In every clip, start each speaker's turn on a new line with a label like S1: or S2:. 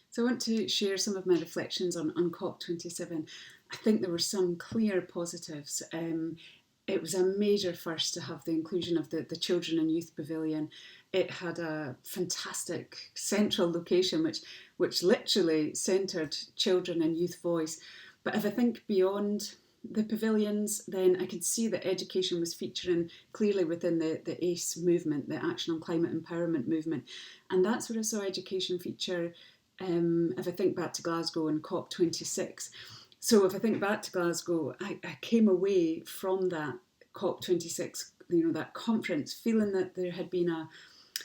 S1: So I want to share some of my reflections on COP27. I think there were some clear positives. It was a major first to have the inclusion of the Children and Youth Pavilion. It had a fantastic central location which literally centred children and youth voice. But if I think beyond the pavilions, then I could see that education was featuring clearly within the ACE movement, the Action on Climate Empowerment movement. And that's where I saw education feature if I think back to Glasgow and COP26. So if I think back to Glasgow, I came away from that COP26, that conference, feeling that there had been a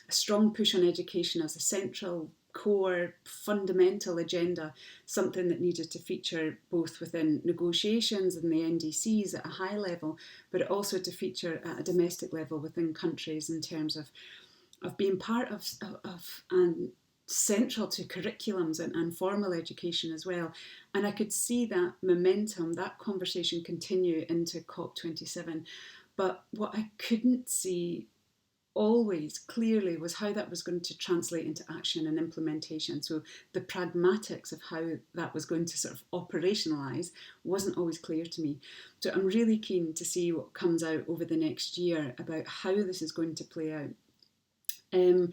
S1: strong push on education as a central, core, fundamental agenda, something that needed to feature both within negotiations and the NDCs at a high level, but also to feature at a domestic level within countries in terms of being part of and central to curriculums and formal education as well. And I could see that momentum, that conversation continue into COP27. But what I couldn't see always clearly was how that was going to translate into action and implementation. So the pragmatics of how that was going to sort of operationalise wasn't always clear to me. So I'm really keen to see what comes out over the next year about how this is going to play out. And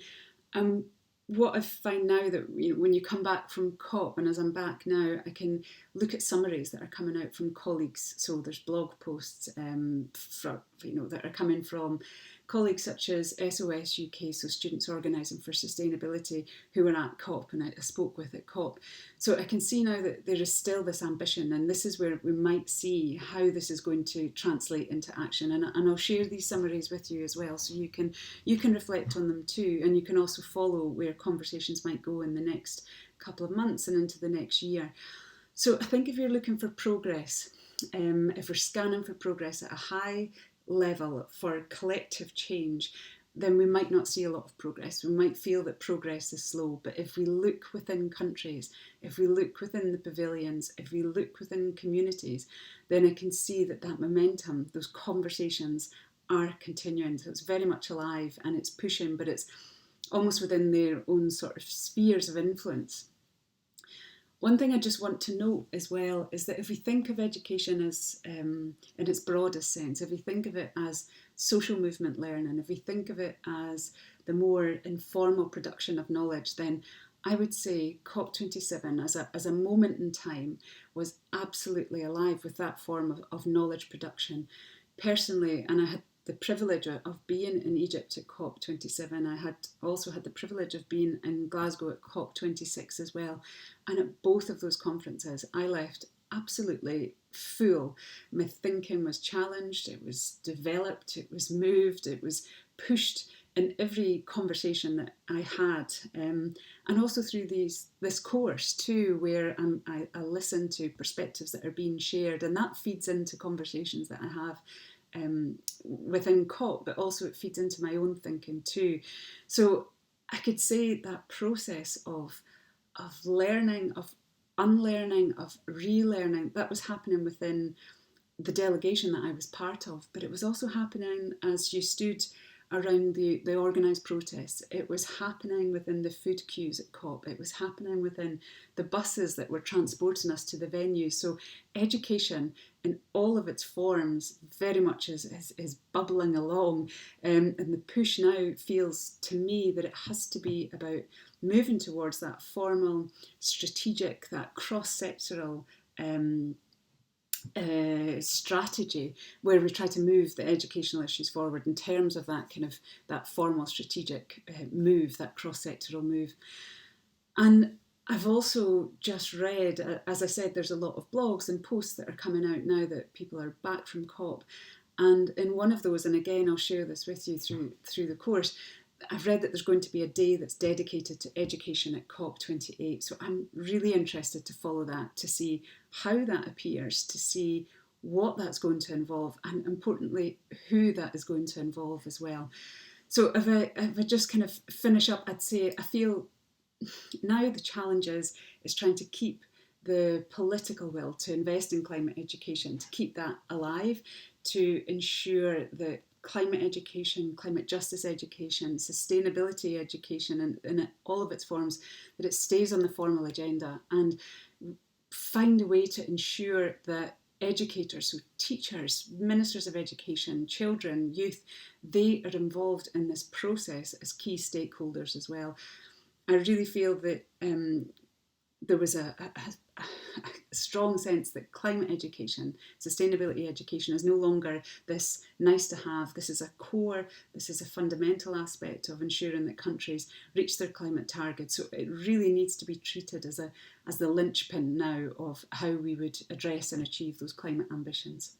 S1: what I find now that when you come back from COP, and as I'm back now, I can look at summaries that are coming out from colleagues. So there's blog posts that are coming from colleagues such as SOS UK, so Students Organising for Sustainability, who were at COP and I spoke with at COP. So I can see now that there is still this ambition, and this is where we might see how this is going to translate into action. And I'll share these summaries with you as well, so you can reflect on them too, and you can also follow where conversations might go in the next couple of months and into the next year. So I think if you're looking for progress, if we're scanning for progress at a high level for collective change, then we might not see a lot of progress. We might feel that progress is slow, but if we look within countries, if we look within the pavilions, if we look within communities, then I can see that momentum, those conversations are continuing. So it's very much alive and it's pushing, but it's almost within their own sort of spheres of influence. One thing I just want to note as well is that if we think of education as, in its broadest sense, if we think of it as social movement learning, if we think of it as the more informal production of knowledge, then I would say COP27 as a moment in time was absolutely alive with that form of knowledge production. Personally, and I had the privilege of being in Egypt at COP27. I had also had the privilege of being in Glasgow at COP26 as well. And at both of those conferences, I left absolutely full. My thinking was challenged, it was developed, it was moved, it was pushed in every conversation that I had. And also through this course too, where I listen to perspectives that are being shared, and that feeds into conversations that I have within COP, but also it feeds into my own thinking too. So I could say that process of learning, of unlearning, of relearning, that was happening within the delegation that I was part of, but it was also happening as you stood around the organised protests. It was happening within the food queues at COP. It was happening within the buses that were transporting us to the venue. So education in all of its forms very much is bubbling along. And the push now feels to me that it has to be about moving towards that formal, strategic, that cross-sectoral strategy where we try to move the educational issues forward in terms of that kind of that formal strategic move, that cross-sectoral move. And I've also just read, as I said, there's a lot of blogs and posts that are coming out now that people are back from COP. And in one of those, and again I'll share this with you through the course, I've read that there's going to be a day that's dedicated to education at COP28. So I'm really interested to follow that, to see how that appears, to see what that's going to involve, and importantly, who that is going to involve as well. So if I just kind of finish up, I'd say I feel now the challenge is trying to keep the political will to invest in climate education, to keep that alive, to ensure that climate education, climate justice education, sustainability education, and in all of its forms, that it stays on the formal agenda, and find a way to ensure that educators, so teachers, ministers of education, children, youth, they are involved in this process as key stakeholders as well. I really feel that there was a strong sense that climate education, sustainability education, is no longer this nice to have. This is a core, this is a fundamental aspect of ensuring that countries reach their climate targets. So it really needs to be treated as the linchpin now of how we would address and achieve those climate ambitions.